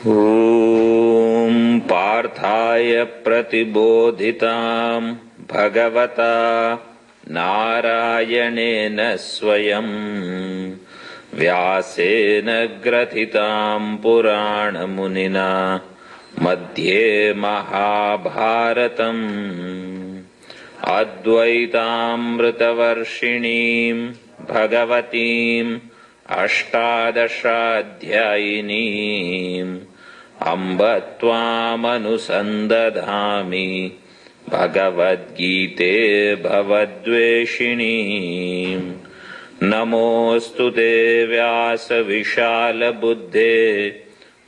ॐ पार्थाय प्रतिबोधितां भगवता नारायणेन स्वयं व्यासेन ग्रथितां पुराणमुनिना मध्ये महाभारतम् अद्वैतामृतवर्षिणीं भगवतीम् अष्टादशाध्यायिनीम् अम्ब त्वामनुसन्दधामि भगवद्गीते भवद्वेषिणीम्। नमोऽस्तु ते व्यासविशालबुद्धे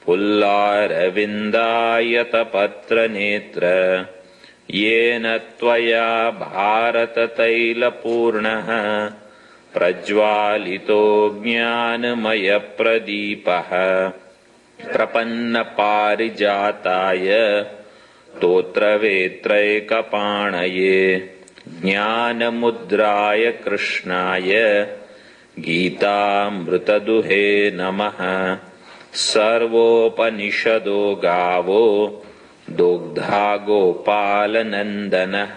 पुल्लारविन्दायतपत्रनेत्र येन त्वया भारततैलपूर्णः प्रज्वालितो ज्ञानमयप्रदीपः प्रपन्नपारिजाताय स्तोत्रवेत्रैकपाणये ज्ञानमुद्राय कृष्णाय गीतामृतदुहे नमः। सर्वोपनिषदो गावो दुग्धा गोपालनन्दनः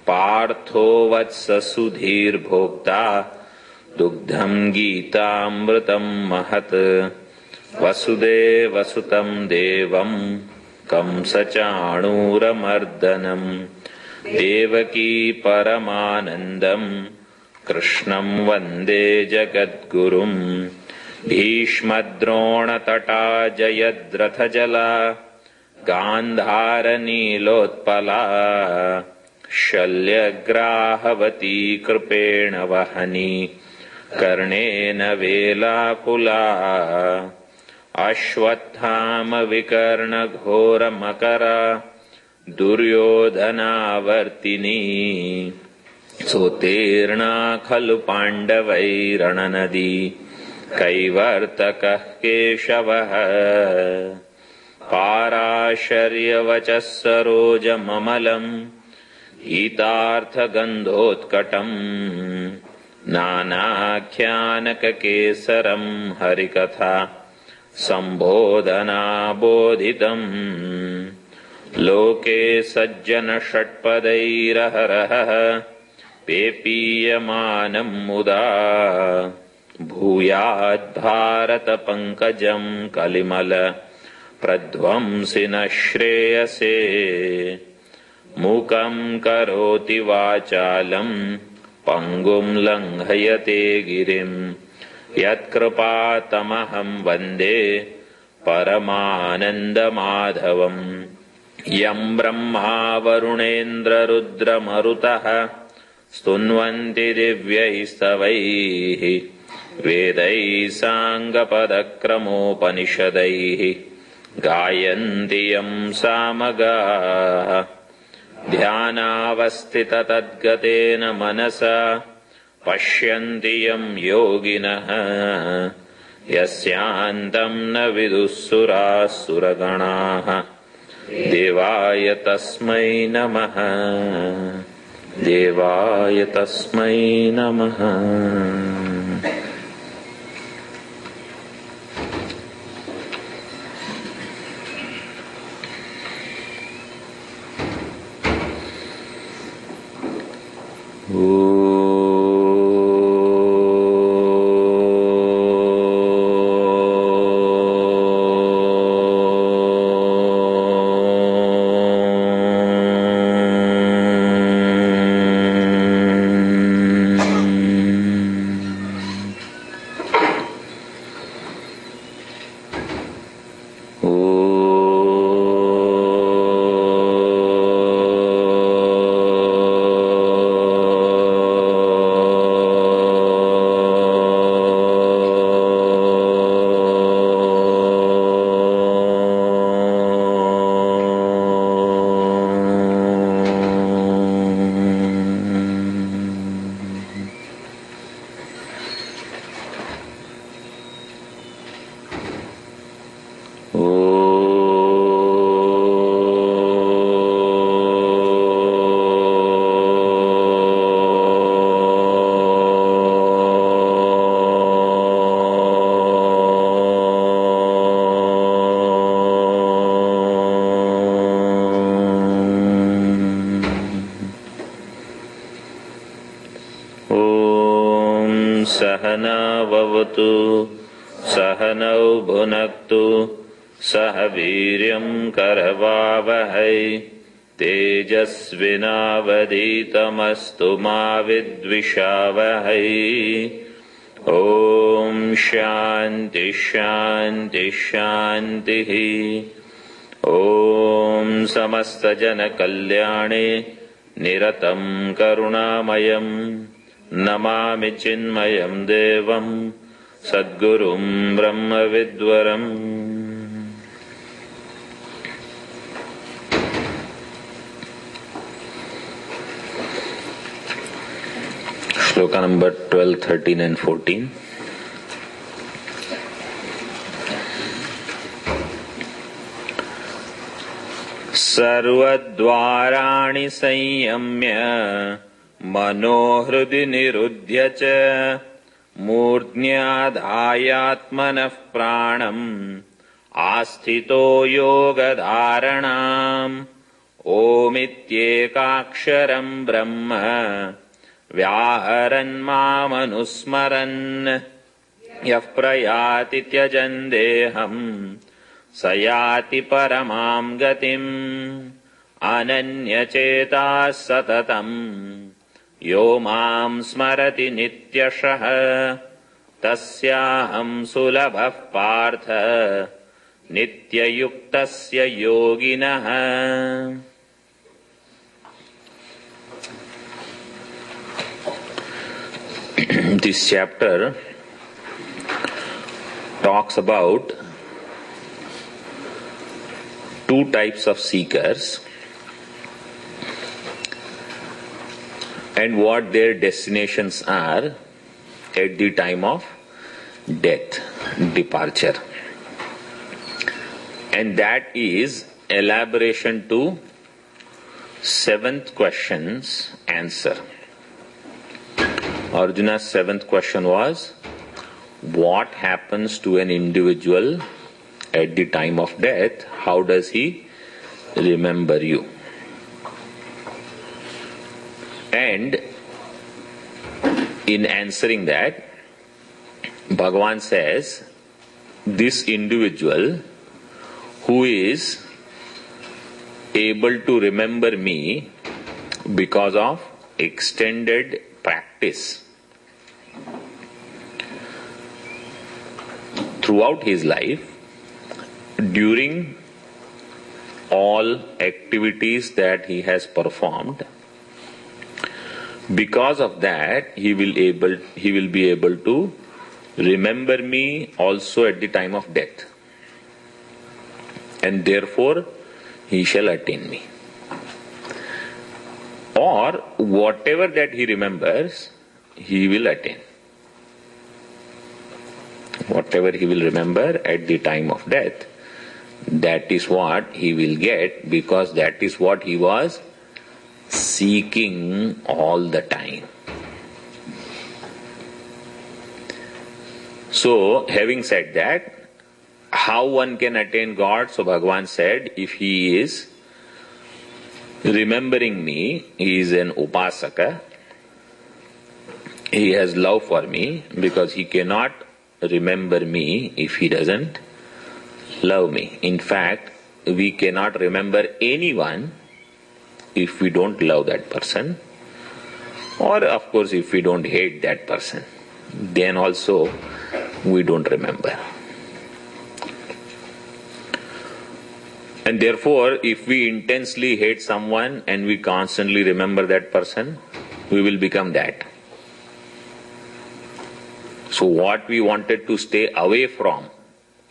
पार्थो वत्स सुधीर्भोक्ता दुग्धं गीतामृतं महत्। वसुदेवसुतं देवं कंसचाणूरमर्दनं देवकी परमानन्दं कृष्णं वन्दे जगद्गुरुं। भीष्मद्रोणतटा जयद्रथजला गान्धारनीलोत्पला शल्यग्राहवती कृपेण वहनी कर्णेन वेलाकुला। अश्वत्थामविकर्णघोरमकरा दुर्योधनावर्तिनी सोत्तीर्णा खलु पाण्डवैरणनदी कैवर्तकः केशवः। पाराशर्यवचः सरोजममलम् गीतार्थगन्धोत्कटम् नानाख्यानककेसरं हरिकथा सम्बोधनाबोधितम्। लोके सज्जनषट्पदैरहरः पेपीयमानं मुदा भूयाद्भारतपङ्कजं कलिमल प्रध्वंसि न श्रेयसे। मूकं करोति वाचालं पङ्गुं लङ्घयते गिरिं यत्कृपातमहं वन्दे परमानन्दमाधवम्। यं ब्रह्मा वरुणेन्द्ररुद्रमरुतः स्तुन्वन्ति दिव्यैस्तवैः वेदैः साङ्गपदक्रमोपनिषदैः गायन्ति यं सामगाः। ध्यानावस्थिततद्गतेन मनसा पश्यन्ति यं योगिनः यस्यान्तं न विदुः सुरगणाः। देवाय तस्मै नमः, देवाय तस्मै नमः। सहनाववतु सहनौ भुनक्तु सह वीर्यं करवावहै तेजस्विनावधीतमस्तु मा विद्विषावहै। ओम शांति शांति शांतिः। ओम समस्त जन कल्याणे निरतं करुणामयं नमामि चिन्मयं देवं सद्गुरुं ब्रह्मविद्वरम्। Shloka number 12, 13 and 14। सर्वद्वाराणि संयम्य मनोहृदि निरुध्य च मूर्ध्न्याधायात्मनः प्राणम् आस्थितो योगधारणाम् ओमित्येकाक्षरम् ब्रह्म व्याहरन् मामनुस्मरन् यः प्रयाति त्यजन् देहम् स याति परमां गतिम् अनन्यचेताः सततम् यो मां स्मरति नित्यशः तस्याहं सुलभः पार्थ नित्ययुक्तस्य योगिनः। This chapter talks about two types of seekers and what their destinations are at the time of death, departure. And that is elaboration to 7th question's answer. Arjuna's 7th question was, what happens to an individual at the time of death? How does he remember you? And in answering that, Bhagavan says, this individual who is able to remember me because of extended practice throughout his life, during all activities that he has performed, because of that he will be able to remember me also at the time of death, and therefore he shall attain me. Or whatever that he remembers, he will attain. Whatever he will remember at the time of death, that is what he will get, because that is what he was seeking all the time. So, having said that, how one can attain God? So Bhagavan said, if he is remembering me, he is an upasaka, he has love for me, because he cannot remember me if he doesn't love me. In fact, we cannot remember anyone if we don't love that person, or of course if we don't hate that person, then also we don't remember. And therefore, if we intensely hate someone and we constantly remember that person, we will become that. So what we wanted to stay away from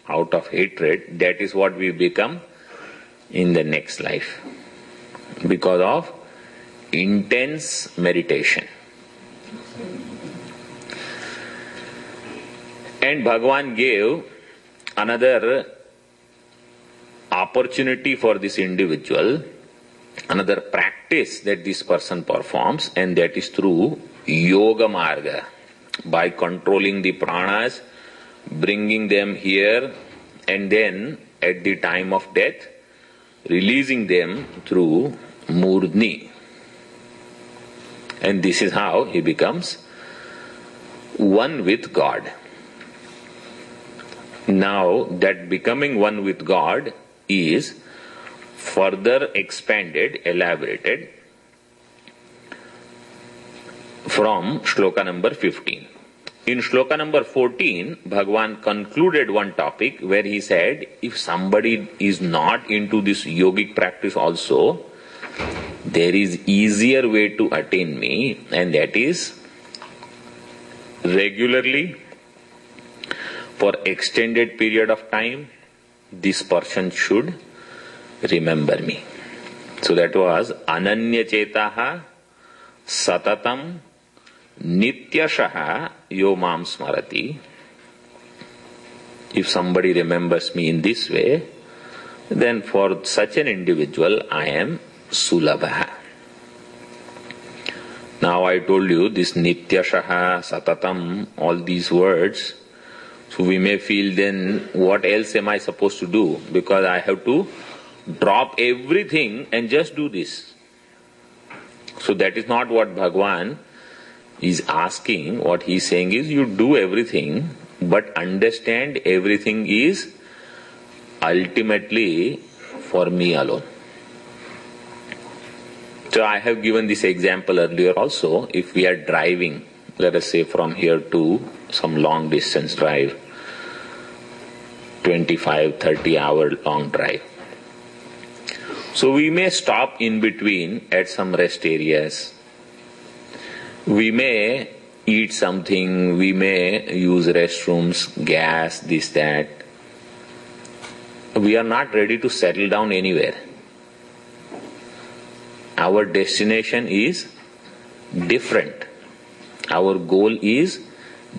out of hatred, that is what we become in the next life, because of intense meditation. And Bhagavan gave another opportunity for this individual, another practice that this person performs, and that is through yoga marga, by controlling the pranas, bringing them here, and then at the time of death, releasing them through murdni. And this is how he becomes one with God. Now that becoming one with God is further expanded, elaborated from shloka number 15. In shloka number 14, Bhagavan concluded one topic where he said, if somebody is not into this yogic practice also, there is easier way to attain me, and that is regularly, for extended period of time, this person should remember me. So that was Ananya Chetaha Satatam Nityashaha Yo Mam Smarati. If somebody remembers me in this way, then for such an individual I am Sulabha. Now I told you this Nityashaha, Satatam, all these words, so we may feel then what else am I supposed to do? Because I have to drop everything and just do this. So that is not what Bhagavan is asking. What he is saying is you do everything, but understand everything is ultimately for me alone. So I have given this example earlier also. If we are driving, let us say from here to some long distance drive, 25-30 hour long drive. So we may stop in between at some rest areas. We may eat something, we may use restrooms, gas, this, that. We are not ready to settle down anywhere. Our destination is different. Our goal is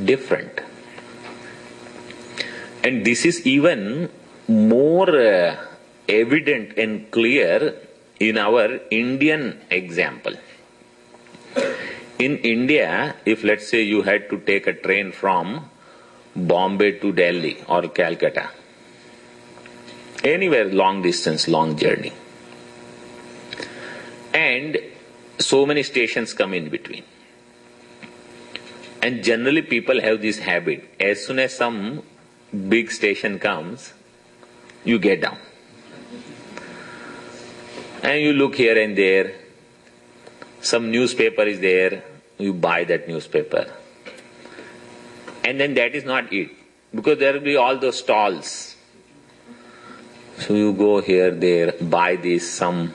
different. And this is even more evident and clear in our Indian example. In India, if let's say you had to take a train from Bombay to Delhi or Calcutta, anywhere long distance, long journey, and so many stations come in between. And generally people have this habit, as soon as some big station comes, you get down. And you look here and there, some newspaper is there, you buy that newspaper. And then that is not it, because there will be all those stalls. So you go here, there, buy this, some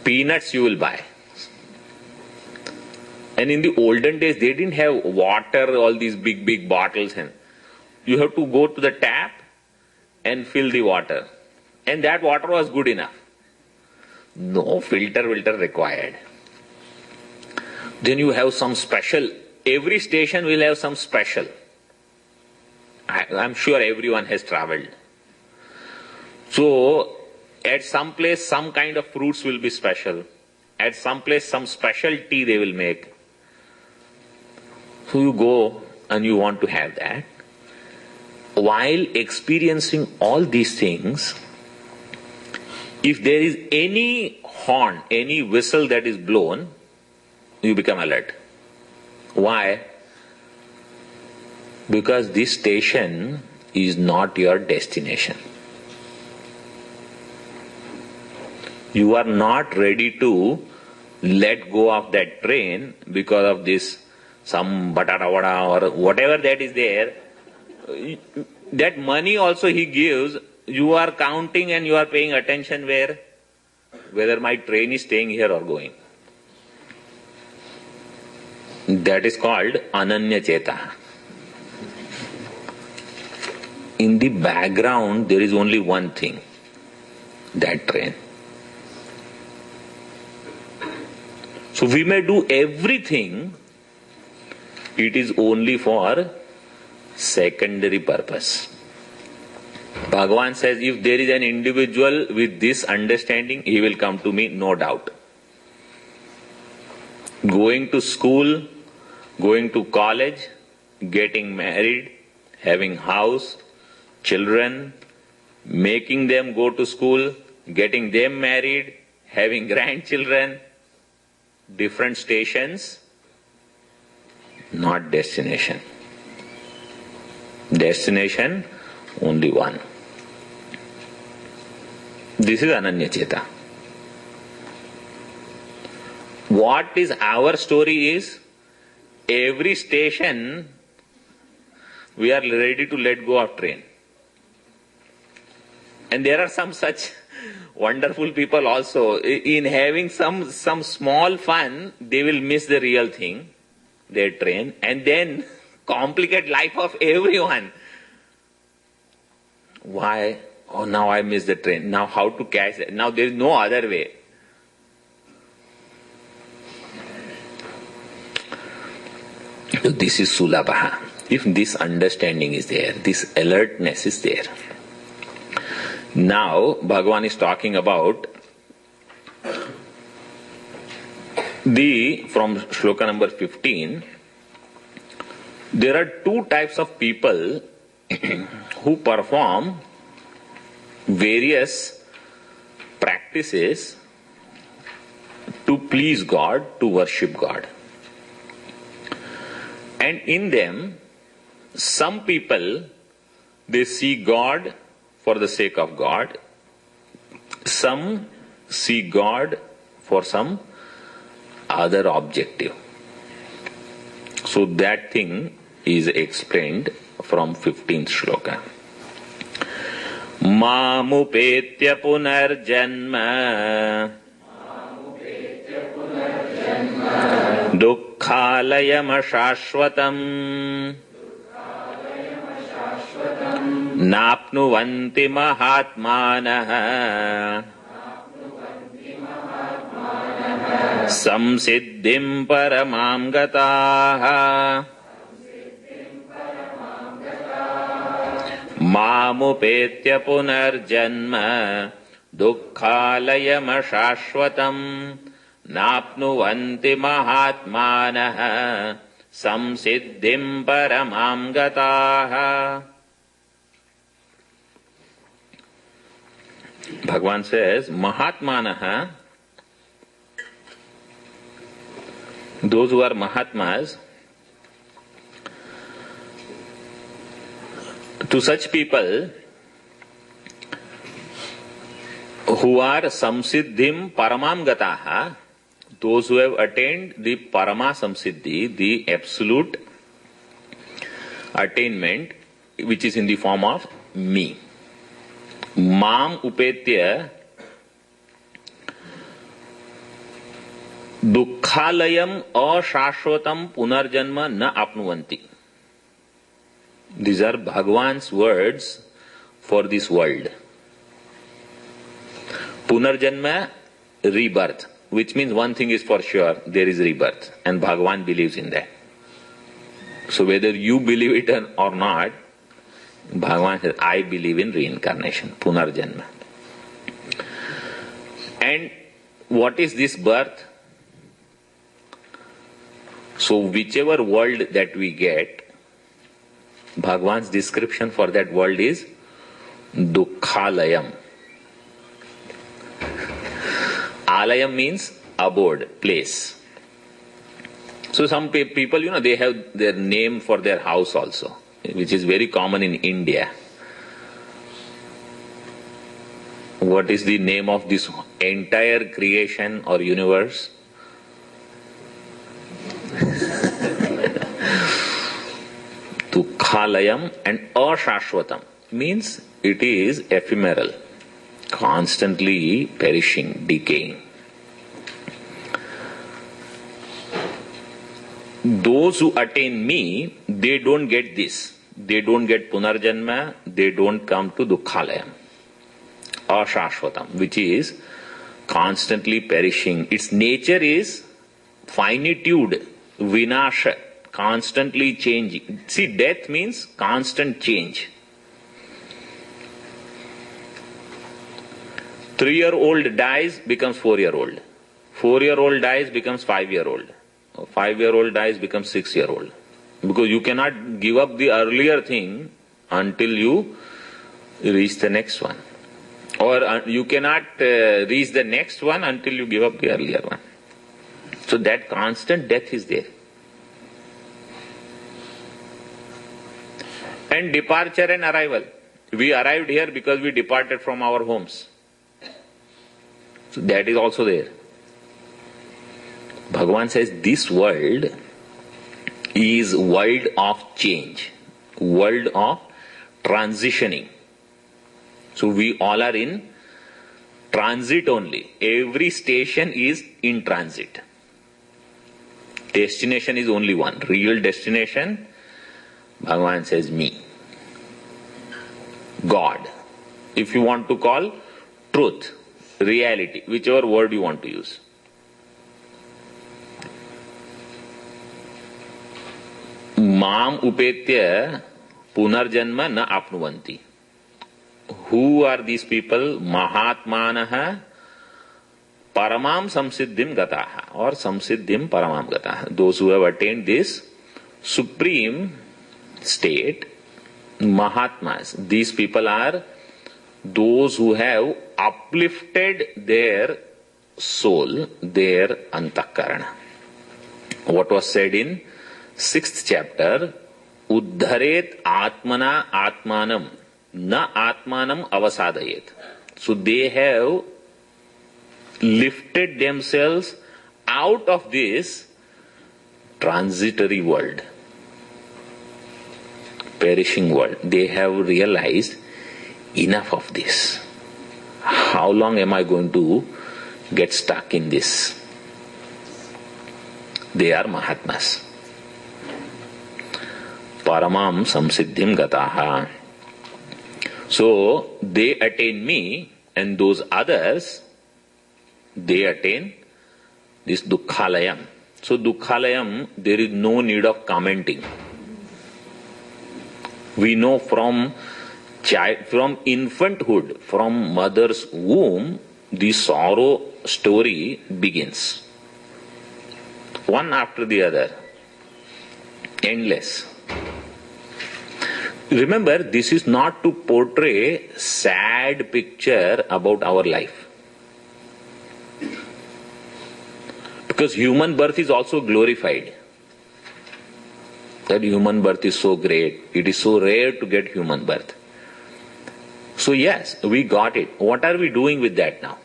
peanuts you will buy. And in the olden days, they didn't have water, all these big bottles. And you have to go to the tap and fill the water. And that water was good enough. No filter required. Then you have some special, every station will have some special. I'm sure everyone has traveled. So, at some place, some kind of fruits will be special. At some place, some special tea they will make. So you go and you want to have that. While experiencing all these things, if there is any horn, any whistle that is blown, you become alert. Why? Because this station is not your destination. You are not ready to let go of that train because of this, some batata vada or whatever that is there. That money also he gives, you are counting and you are paying attention where? Whether my train is staying here or going. That is called Ananya Cheta. In the background, there is only one thing, that train. So we may do everything, it is only for secondary purpose. Bhagavan says, if there is an individual with this understanding, he will come to me, no doubt. Going to school, going to college, getting married, having house, children, making them go to school, getting them married, having grandchildren, different stations, not destination. Destination, only one. This is Ananyacheta. What is our story is, every station we are ready to let go of train. And there are some such wonderful people also. In having some small fun, they will miss the real thing, their train, and then complicate life of everyone. Why? Oh, now I missed the train. Now how to catch it? Now there is no other way. So this is Sulabha. If this understanding is there, this alertness is there. Now Bhagavan is talking about from shloka number 15, there are two types of people who perform various practices to please God, to worship God. And in them, some people, they see God for the sake of God. Some see God for some other objective. So that thing is explained from 15th shloka. Mamupetya punarjanma dukkhalayam ashashvatam napnuvanti mahatmanah samsiddhim paramam gataah mamupetya punarjanma dukkhalayam ashashvatam napnuvanti mahatmanah samsiddhim paramam gataah. Bhagavan says, Mahatmanah, those who are Mahatmas, to such people who are Samsiddhim Paramam Gataha, those who have attained the Parama Samsiddhi, the absolute attainment, which is in the form of me. Mam upetya dukkhalayam ashashvatam punarjanma na apnuvanti. These are Bhagavan's words for this world. Punarjanma, rebirth, which means one thing is for sure, there is rebirth, and Bhagavan believes in that. So whether you believe it or not, Bhagavan says, I believe in reincarnation, punarjanma. And what is this birth? So whichever world that we get, Bhagavan's description for that world is dukkhalayam. Alayam means abode, place. So some people, they have their name for their house also, which is very common in India. What is the name of this entire creation or universe? Dukkhalayam and ashashvatam means it is ephemeral, constantly perishing, decaying. Those who attain me, they don't get this. They don't get punarjanma, they don't come to dukkhalayam, ashashvatam, which is constantly perishing. Its nature is finitude, vinasha, constantly changing. See, death means constant change. 3-year-old dies, becomes 4-year-old. 4-year-old dies, becomes 5-year-old. 5-year-old dies, becomes 6-year-old. Because you cannot give up the earlier thing until you reach the next one. Or you cannot reach the next one until you give up the earlier one. So that constant death is there. And departure and arrival. We arrived here because we departed from our homes. So that is also there. Bhagavan says this world is world of change, world of transitioning. So we all are in transit only. Every station is in transit. Destination is only one. Real destination, Bhagavan says me. God. If you want to call truth, reality, whichever word you want to use. Mam upetya punarjanma na apnuvanti. Who are these people? Mahatmanaha paramam samsiddhim gataha or samsiddhim paramam gataha. Those who have attained this supreme state, Mahatmas. These people are those who have uplifted their soul, their antakarana. What was said in 6th chapter, Uddharet Atmana Atmanam Na Atmanam Avasadayet. So they have lifted themselves out of this transitory world, perishing world. They have realized enough of this. How long am I going to get stuck in this? They are Mahatmas. Paramam samsiddhim gataha. So they attain me, and those others, they attain this dukkhalayam. So dukkhalayam, there is no need of commenting. We know from infanthood, from mother's womb, the sorrow story begins. One after the other. Endless. Remember, this is not to portray sad picture about our life. Because human birth is also glorified. That human birth is so great. It is so rare to get human birth. So yes, we got it. What are we doing with that now?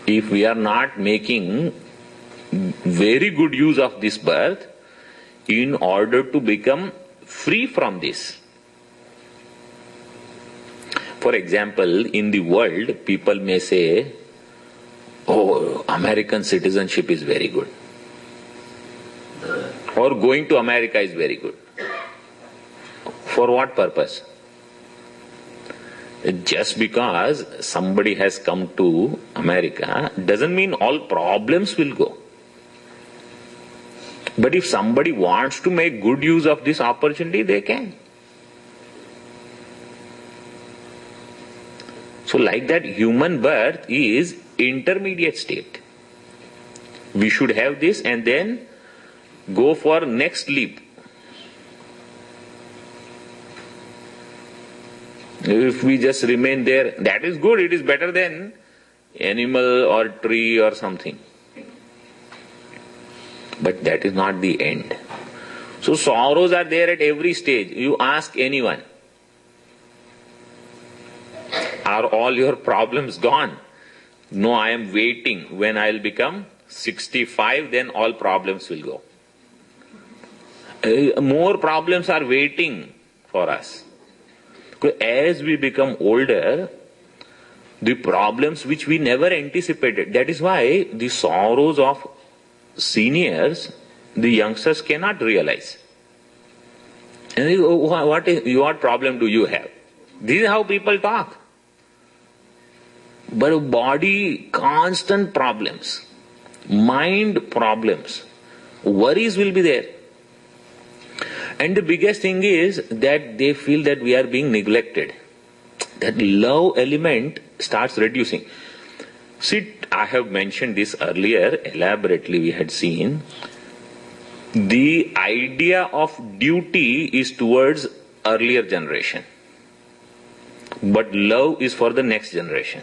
If we are not making very good use of this birth in order to become free from this. For example, in the world, people may say, oh, American citizenship is very good. Or going to America is very good. For what purpose? Just because somebody has come to America doesn't mean all problems will go. But if somebody wants to make good use of this opportunity, they can. So like that, human birth is intermediate state. We should have this and then go for next leap. If we just remain there, that is good. It is better than animal or tree or something. But that is not the end. So sorrows are there at every stage. You ask anyone, are all your problems gone? No, I am waiting. When I will become 65, then all problems will go. More problems are waiting for us. As we become older, the problems which we never anticipated, that is why the sorrows of seniors, the youngsters cannot realize. And what problem do you have? This is how people talk. But body, constant problems, mind problems, worries will be there. And the biggest thing is that they feel that we are being neglected. That love element starts reducing. See, I have mentioned this earlier, elaborately we had seen. The idea of duty is towards earlier generation. But love is for the next generation.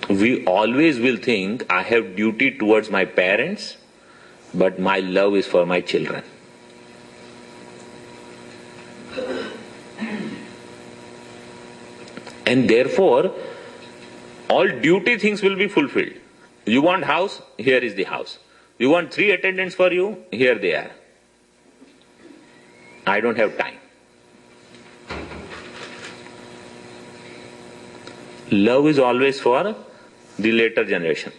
We always will think, I have duty towards my parents, but my love is for my children. And therefore, all duty things will be fulfilled. You want house? Here is the house. You want 3 attendants for you? Here they are. I don't have time. Love is always for the later generation.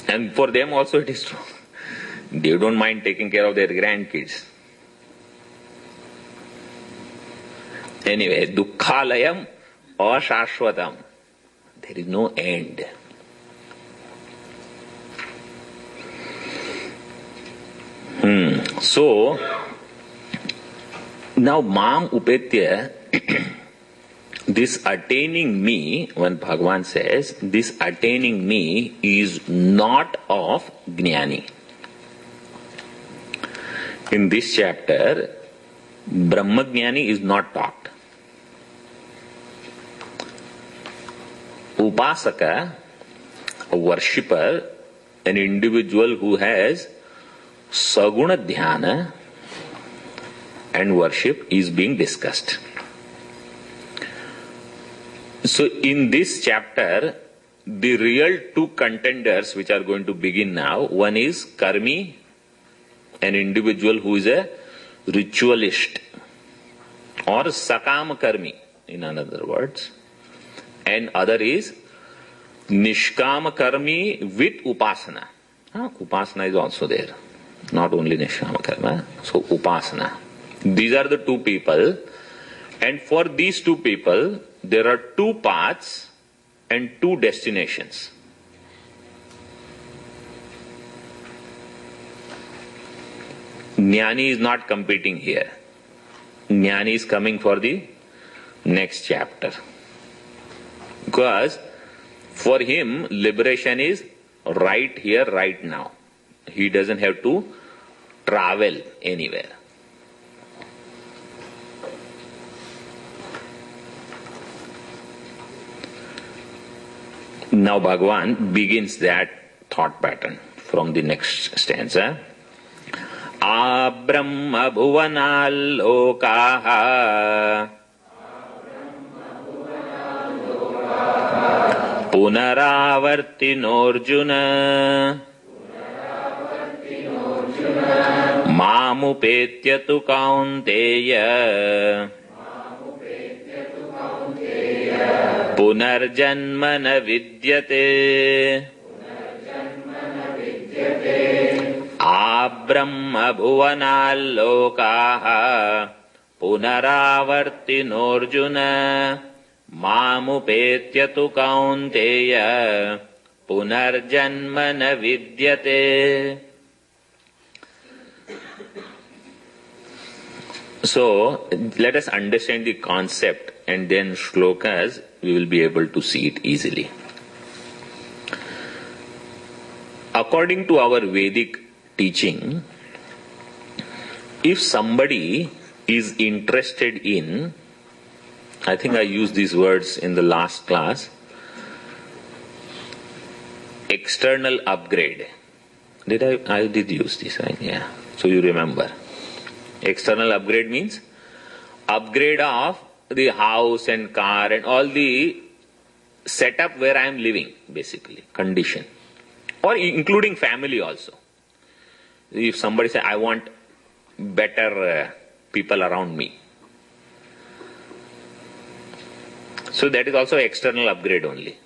And for them also it is true. They don't mind taking care of their grandkids. Anyway, dukkhalayam ashashvatam. There is no end. So, now mam upetya, this attaining me, when Bhagavan says, this attaining me is not of Jnani. In this chapter, Brahma Jnani is not taught. Upasaka, a worshipper, an individual who has Saguna Dhyana and worship is being discussed. So in this chapter, the real 2 contenders which are going to begin now, one is Karmi, an individual who is a ritualist or Sakam Karmi, in other words, and other is Nishkam Karmi with Upasana. Upasana is also there, not only Nishkam Karma, so Upasana. These are the 2 people, and for these 2 people, there are 2 paths and 2 destinations. Jnani is not competing here. Jnani is coming for the next chapter. Because for him, liberation is right here, right now. He doesn't have to travel anywhere. Now Bhagavan begins that thought pattern from the next stanza. Abrahma bhuvanalokaha punaravartinorjuna mamupetya tu kaunteya punarjanma na vidyate abrahma bhuvanalokaha punaravartinorjuna mamupetya tu kaunteya punarjanma na vidyate. So, let us understand the concept and then shlokas, we will be able to see it easily. According to our Vedic teaching, if somebody is interested in, I think I used these words in the last class, external upgrade. I did use this, right? Yeah. So you remember. External upgrade means upgrade of the house and car and all the setup where I am living, basically, condition. Or including family also. If somebody says, I want better people around me. So that is also external upgrade only.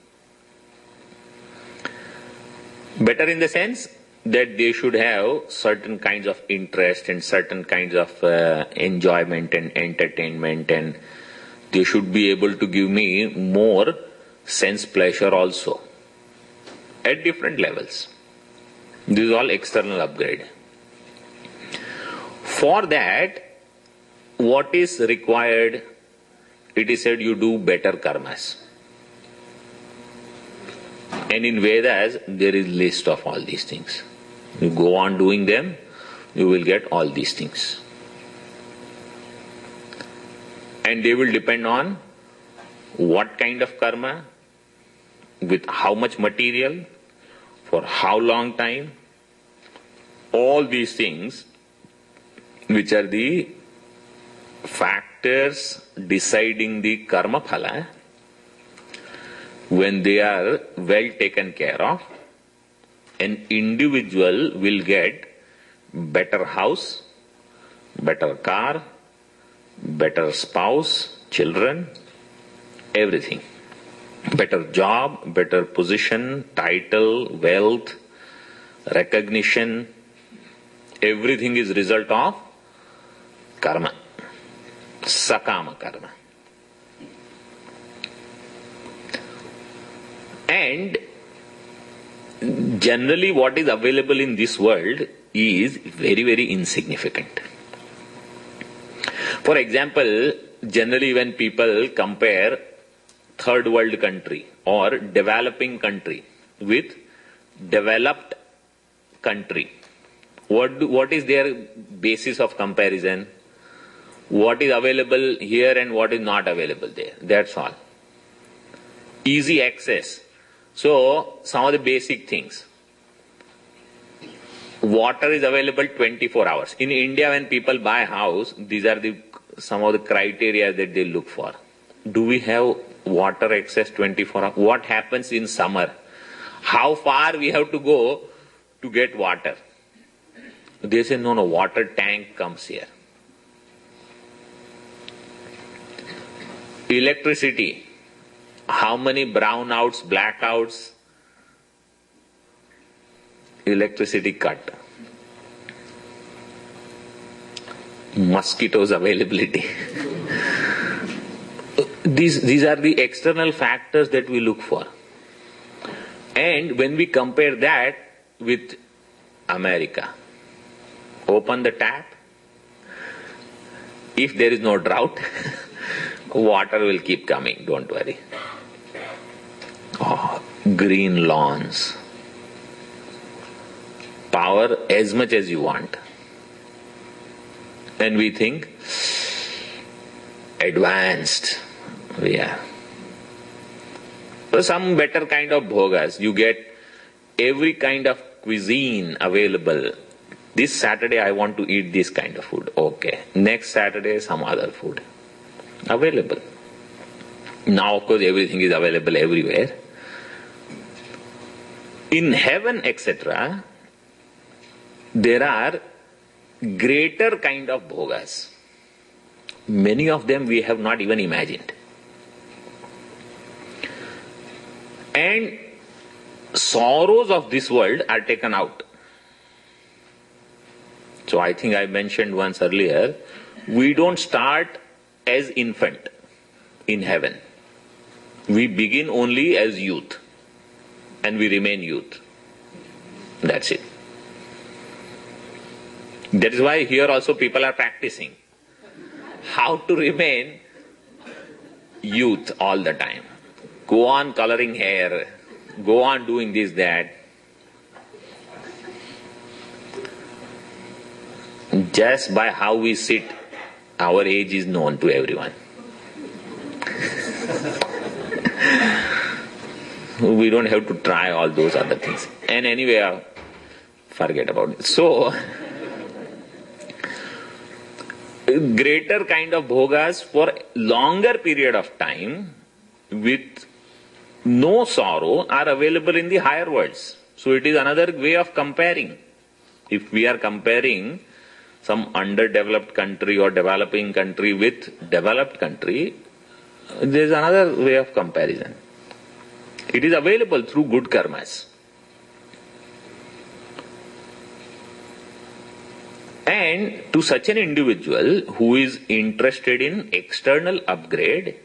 Better in the sense that they should have certain kinds of interest and certain kinds of enjoyment and entertainment, and they should be able to give me more sense pleasure also at different levels. This is all external upgrade. For that, what is required? It is said you do better karmas. And in Vedas, there is list of all these things. You go on doing them, you will get all these things. And they will depend on what kind of karma, with how much material, for how long time, all these things, which are the factors deciding the karma phala, when they are well taken care of, an individual will get better house, better car, better spouse, children, everything. Better job, better position, title, wealth, recognition, everything is result of karma, sakama karma. And generally what is available in this world is very, very insignificant. For example, generally when people compare third world country or developing country with developed country, what is their basis of comparison? What is available here and what is not available there. That's all. Easy access. So, some of the basic things. Water is available 24 hours. In India, when people buy a house, these are some of the criteria that they look for. Do we have water access 24 hours? What happens in summer? How far we have to go to get water? They say, no, water tank comes here. Electricity. How many brownouts, blackouts, electricity cut. Mosquitoes availability. These are the external factors that we look for. And when we compare that with America, open the tap. If there is no drought, water will keep coming, don't worry. Oh, green lawns. Power as much as you want. And we think, advanced we are. So some better kind of bhogas. You get every kind of cuisine available. This Saturday I want to eat this kind of food. Okay. Next Saturday some other food. Available. Now of course everything is available everywhere. In heaven, etc., there are greater kind of bhogas. Many of them we have not even imagined. And sorrows of this world are taken out. So I think I mentioned once earlier, we don't start as infant in heaven. We begin only as youth. And we remain youth. That's it. That is why here also people are practicing how to remain youth all the time. Go on coloring hair, go on doing this, that. Just by how we sit, our age is known to everyone. We don't have to try all those other things. And anyway, forget about it. So, greater kind of bhogas for longer period of time with no sorrow are available in the higher worlds. So it is another way of comparing. If we are comparing some underdeveloped country or developing country with developed country, there is another way of comparison. It is available through good karmas. And to such an individual who is interested in external upgrade,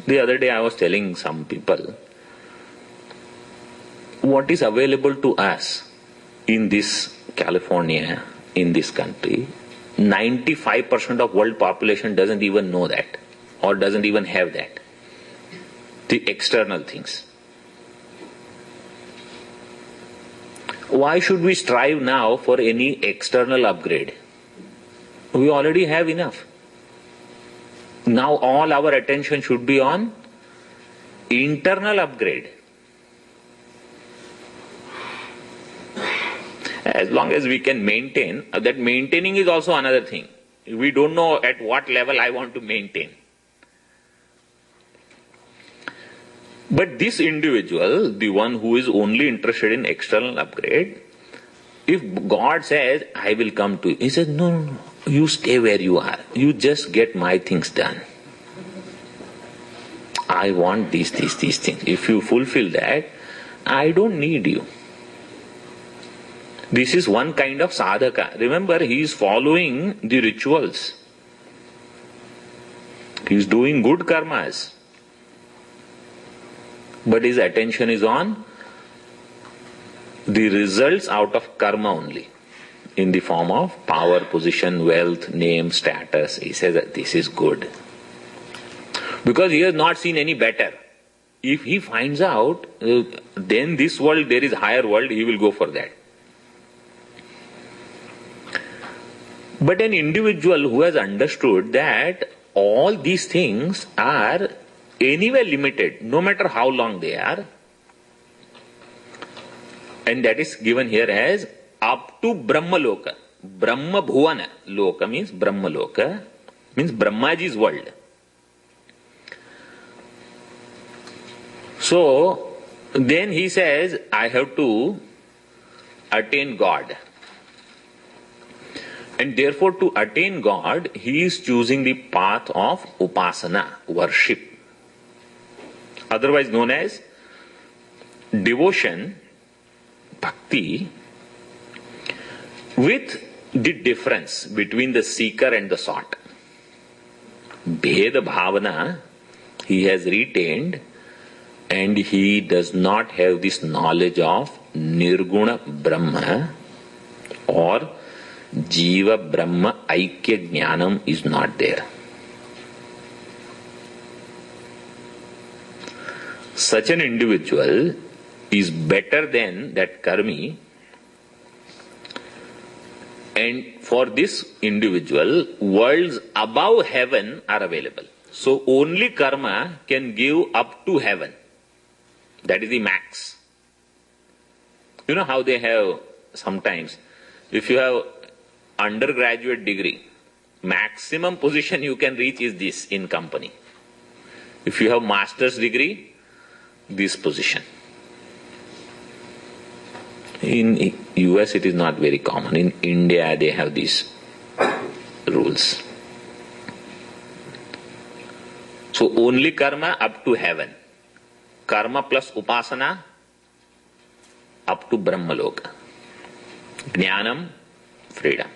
the other day I was telling some people, what is available to us in this California, in this country, 95% of world population doesn't even know that or doesn't even have that. The external things. Why should we strive now for any external upgrade? We already have enough. Now all our attention should be on internal upgrade. As long as we can maintain, that maintaining is also another thing. We don't know at what level I want to maintain. But this individual, the one who is only interested in external upgrade, if God says, I will come to you, he says, no, no, no, you stay where you are. You just get my things done. I want these things. If you fulfill that, I don't need you. This is one kind of sadhaka. Remember, he is following the rituals. He is doing good karmas. But his attention is on the results out of karma only, in the form of power, position, wealth, name, status. He says that this is good. Because he has not seen any better. If he finds out, then this world, there is higher world, he will go for that. But an individual who has understood that all these things are anyway limited, no matter how long they are, and that is given here as up to Brahmaloka. Brahma Bhuvana Loka means Brahmaloka, means Brahmaji's world. So then he says, I have to attain God. And therefore, to attain God, he is choosing the path of upasana, worship, otherwise known as devotion, bhakti, with the difference between the seeker and the sought. Bheda bhavana he has retained, and he does not have this knowledge of nirguna brahma, or Jiva Brahma Aikya Jnanam is not there. Such an individual is better than that karmi, and for this individual, worlds above heaven are available. So only karma can give up to heaven. That is the max. You know how they have sometimes, if you have undergraduate degree, maximum position you can reach is this in company. If you have master's degree, this position. In US it is not very common. In India they have these rules. So only karma up to heaven. Karma plus upasana up to Brahmaloka. Jnanam, freedom.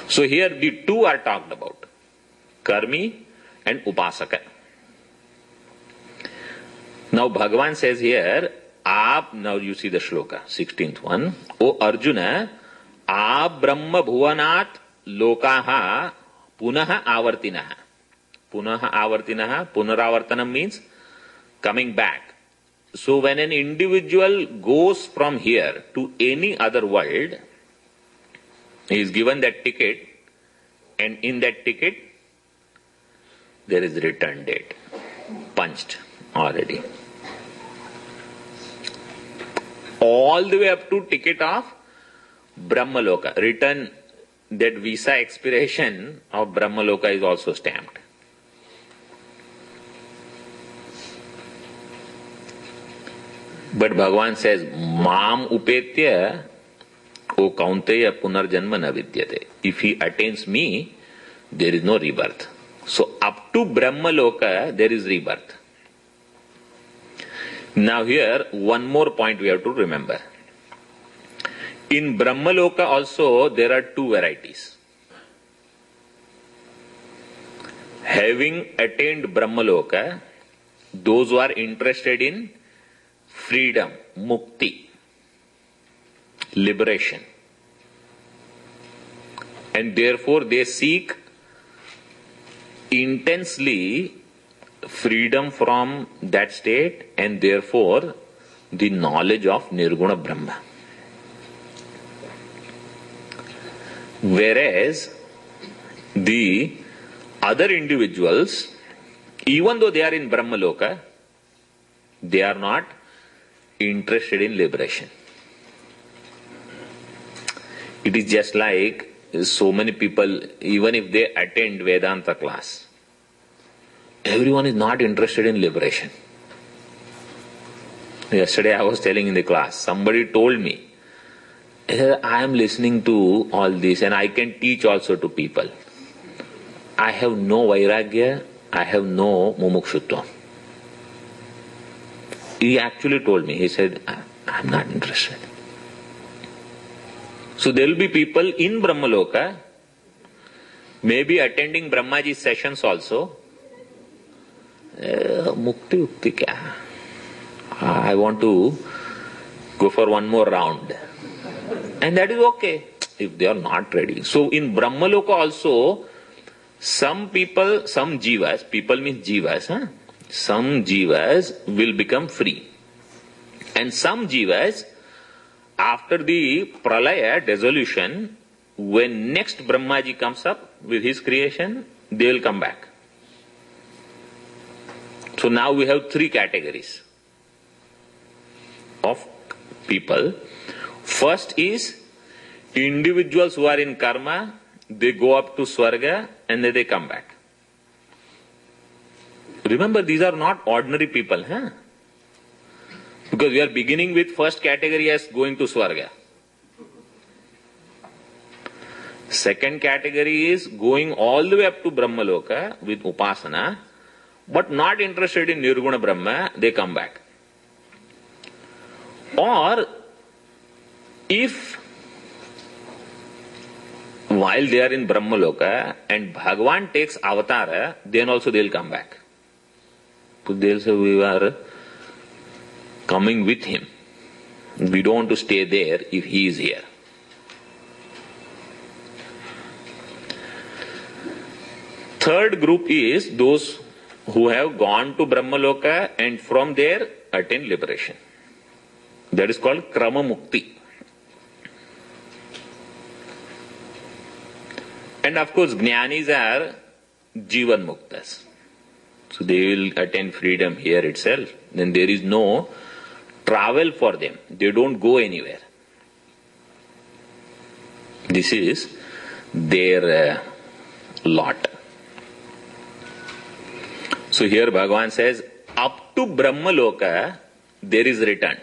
So here the two are talked about, karmi and upasaka. Now Bhagavan says here, now you see the shloka, 16th one. O Arjuna, Brahma bhuvanat lokaha punaha avartinaha. Punaha avartinaha, punaravartanam means coming back. So when an individual goes from here to any other world, he is given that ticket, and in that ticket there is return date, punched already. All the way up to ticket of Brahmaloka. Return, that visa expiration of Brahmaloka is also stamped. But Bhagavan says, Mam upetya o kaunteya punarjanma na vidyate. If he attains me, there is no rebirth. So up to Brahmaloka, there is rebirth. Now here, one more point we have to remember. In Brahmaloka also, there are two varieties. Having attained Brahmaloka, those who are interested in freedom, mukti, liberation, and therefore they seek intensely freedom from that state, and therefore the knowledge of Nirguna Brahma. Whereas the other individuals, even though they are in Brahmaloka, they are not interested in liberation. It is just like so many people, even if they attend Vedanta class, everyone is not interested in liberation. Yesterday I was telling in the class, somebody told me, I am listening to all this and I can teach also to people. I have no vairagya, I have no mumukshutva. He actually told me, he said, I am not interested. So there will be people in Brahmaloka, maybe attending Brahmaji's sessions also. Mukti ukti kya? I want to go for one more round. And that is okay, if they are not ready. So in Brahmaloka also, some people, some jivas, people means jivas, some jivas will become free. And some jivas, after the pralaya, dissolution, when next Brahmaji comes up with his creation, they will come back. So now we have three categories of people. First is individuals who are in karma, they go up to Swarga and then they come back. Remember, these are not ordinary people, because we are beginning with first category as going to Swarga. Second category is going all the way up to Brahmaloka with Upasana, but not interested in Nirguna Brahma, they come back. Or if while they are in Brahmaloka and Bhagavan takes avatar, then also they will come back. So they will say, we are coming with him. We don't want to stay there if he is here. Third group is those who have gone to Brahmaloka and from there attain liberation. That is called Krama Mukti. And of course, Jnanis are Jivan Muktas. So they will attain freedom here itself. Then there is no travel for them. They don't go anywhere. This is their lot. So here Bhagavan says, up to Brahmaloka, there is return.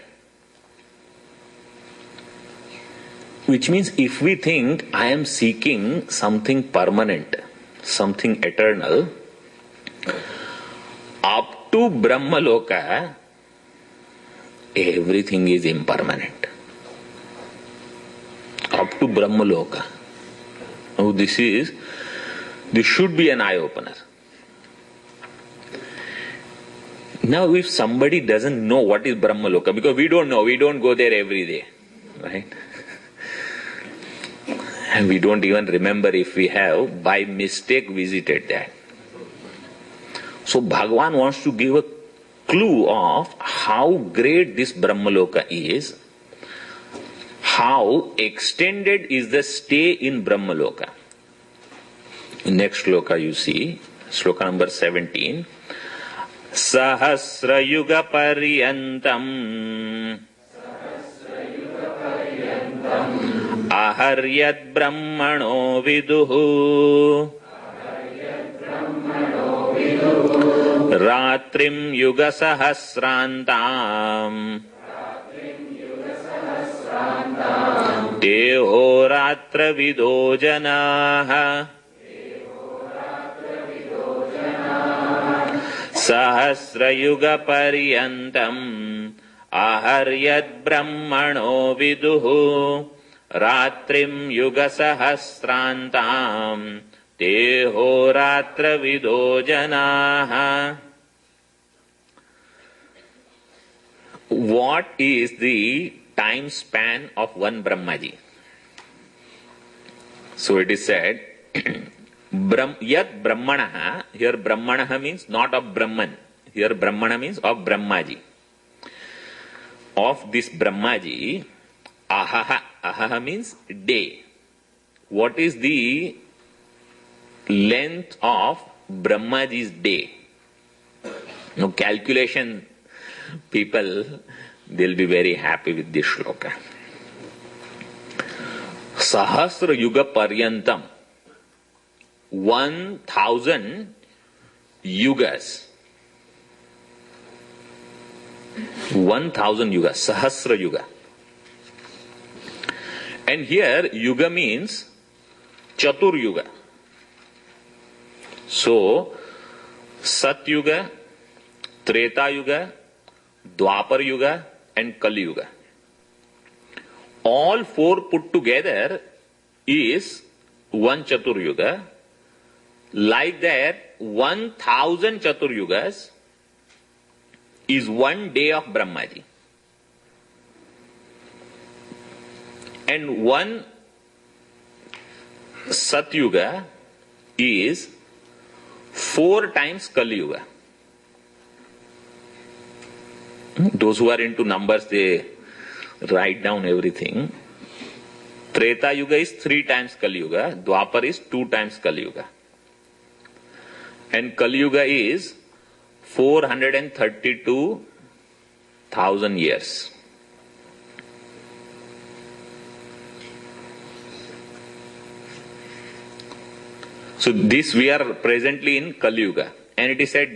Which means if we think I am seeking something permanent, something eternal, up to Brahmaloka, everything is impermanent. Up to Brahmaloka. Now this should be an eye-opener. Now if somebody doesn't know what is Brahmaloka, because we don't know, we don't go there every day, right? And we don't even remember if we have by mistake visited that. So Bhagavan wants to give a clue of how great this Brahmaloka is, how extended is the stay in Brahmaloka. Next shloka you see, shloka number 17. Sahasra yuga paryantam aharyat brahmano viduhu ratrim yuga sahasrantam teho ratra vido janaha Sahasra yuga paryantam aharyat brahmano viduhu ratrim yuga sahasrantam teho ratra vido janaha. What is the time span of one Brahmaji? So it is said, Yat Brahmanaha, here Brahmanaha means not of Brahman, here Brahmana means of Brahmaji. Of this Brahmaji, ahaha means day. What is the length of Brahmaji's day? Now calculation people, they'll be very happy with this shloka. Sahasra Yuga Paryantam, 1000 yugas. 1000 yugas, Sahasra Yuga. And here Yuga means Chatur Yuga. So, Sat Yuga, Treta Yuga, Dwapar Yuga and Kali Yuga. All four put together is one Chatur Yuga. Like that, 1000 Chatur Yugas is one day of Brahmaji. And one Sat Yuga is 4 times Kali Yuga. Those who are into numbers, they write down everything. Treta Yuga is 3 times Kali Yuga. Dwapar is 2 times Kali Yuga. And Kali Yuga is 432,000 years. So this we are presently in Kali Yuga. And it is said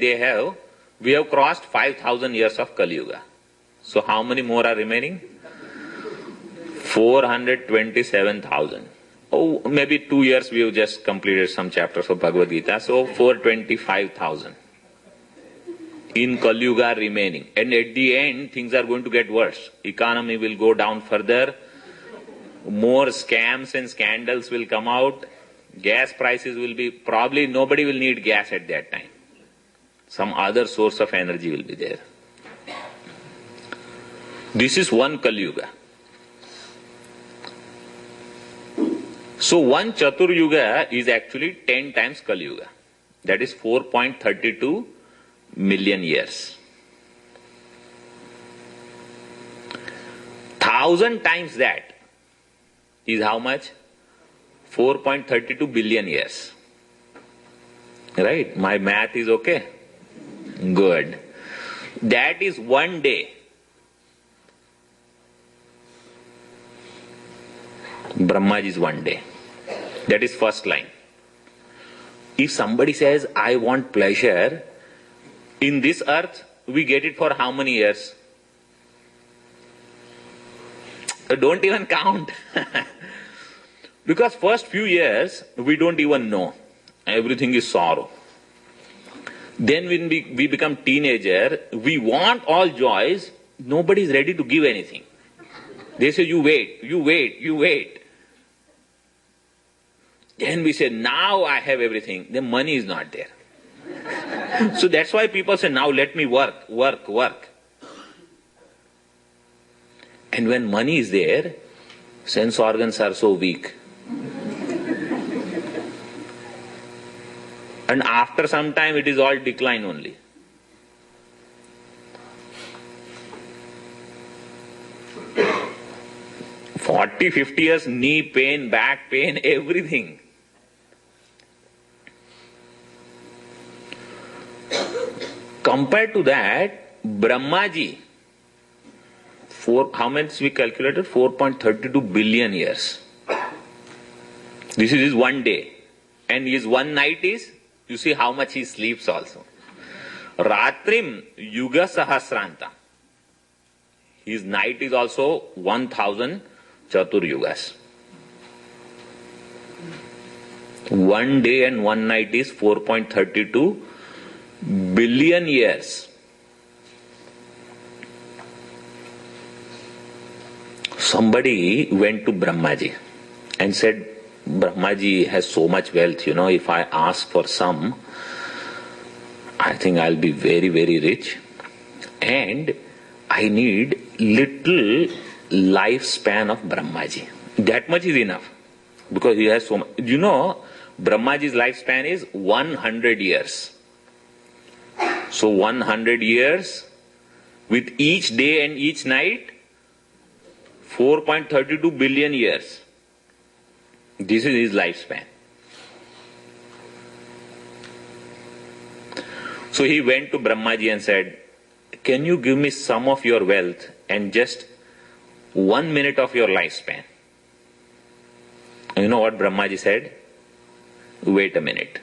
we have crossed 5,000 years of Kali Yuga. So how many more are remaining? 427,000. Oh, maybe 2 years we have just completed some chapters of Bhagavad Gita. So 425,000 in Kali Yuga remaining. And at the end, things are going to get worse. Economy will go down further. More scams and scandals will come out. Gas prices will be, probably nobody will need gas at that time. Some other source of energy will be there. This is one Kali Yuga. So one Chatur Yuga is actually 10 times Kali Yuga. That is 4.32 million years. 1000 times that is how much? 4.32 billion years. Right? My math is okay? Good. That is one day. Brahmaji is one day. That is first line. If somebody says, I want pleasure, in this earth, we get it for how many years? Don't even count. Because first few years, we don't even know. Everything is sorrow. Then when we become teenager, we want all joys. Nobody is ready to give anything. They say, you wait, you wait, you wait. Then we say, now I have everything. Then money is not there. So that's why people say, now let me work, work, work. And when money is there, sense organs are so weak. And after some time, it is all decline only. "40, 50 years, knee pain, back pain, everything. Compared to that, Brahmaji, how much we calculated? 4.32 billion years. This is his one day. And his one night is, you see how much he sleeps also. Ratrim Yuga Sahasranta. His night is also 1000 Chatur Yugas. One day and one night is 4.32 billion years. Somebody went to Brahmaji and said, Brahmaji has so much wealth, if I ask for some, I think I'll be very, very rich. And I need little lifespan of Brahmaji. That much is enough. Because he has so much. Brahmaji's lifespan is 100 years. So 100 years with each day and each night, 4.32 billion years. This is his lifespan. So he went to Brahmaji and said, can you give me some of your wealth and just 1 minute of your lifespan. And you know what Brahmaji said? Wait a minute.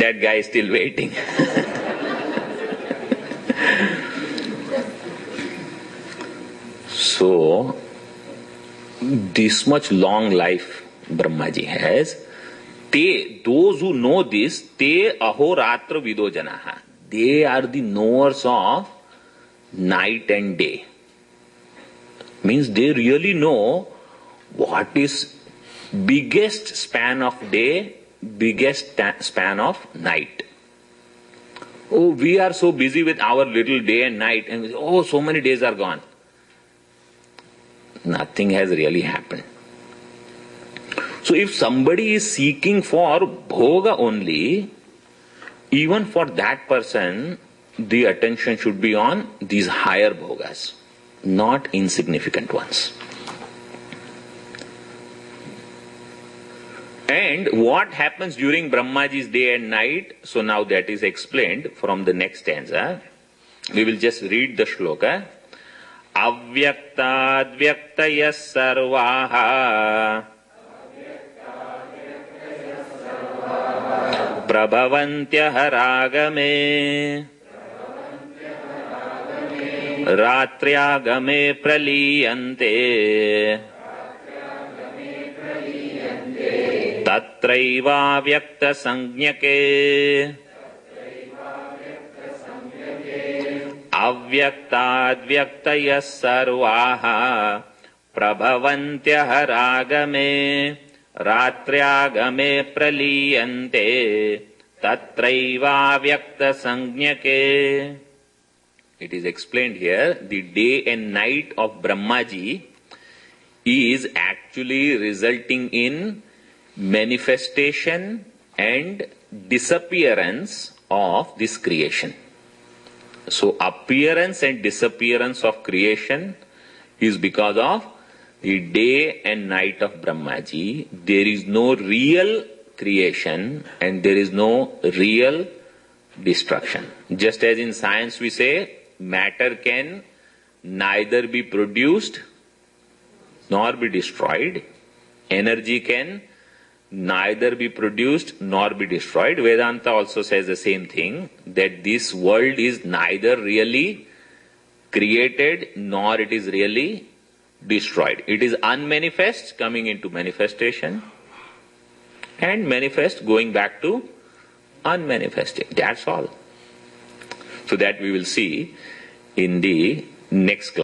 That guy is still waiting. So, this much long life Brahmaji has. Those who know this, te ahoratra vido janaha. They are the knowers of night and day. Means they really know what is biggest span of day, biggest span of night. Oh, we are so busy with our little day and night, and oh, so many days are gone. Nothing has really happened. So if somebody is seeking for bhoga only, even for that person, the attention should be on these higher bhogas, not insignificant ones. And what happens during Brahmaji's day and night? So now that is explained from the next stanza. We will just read the shloka. Avyaktadyaktaya's sarvaha prabhavantyah ragame ratriagame praliyante tatraiva vyakta sangyake avyaktadyaktaya's sarvaha prabhavantyah ragame ratriagame praliyante tatraiva vyakta sangyake. It is explained here, the day and night of Brahmaji is actually resulting in manifestation and disappearance of this creation. So appearance and disappearance of creation is because of the day and night of Brahmaji. There is no real creation and there is no real destruction. Just as in science we say, matter can neither be produced nor be destroyed. Energy can neither be produced nor be destroyed. Vedanta also says the same thing, that this world is neither really created nor it is really destroyed. It is unmanifest coming into manifestation and manifest going back to unmanifested. That's all. So that we will see in the next class.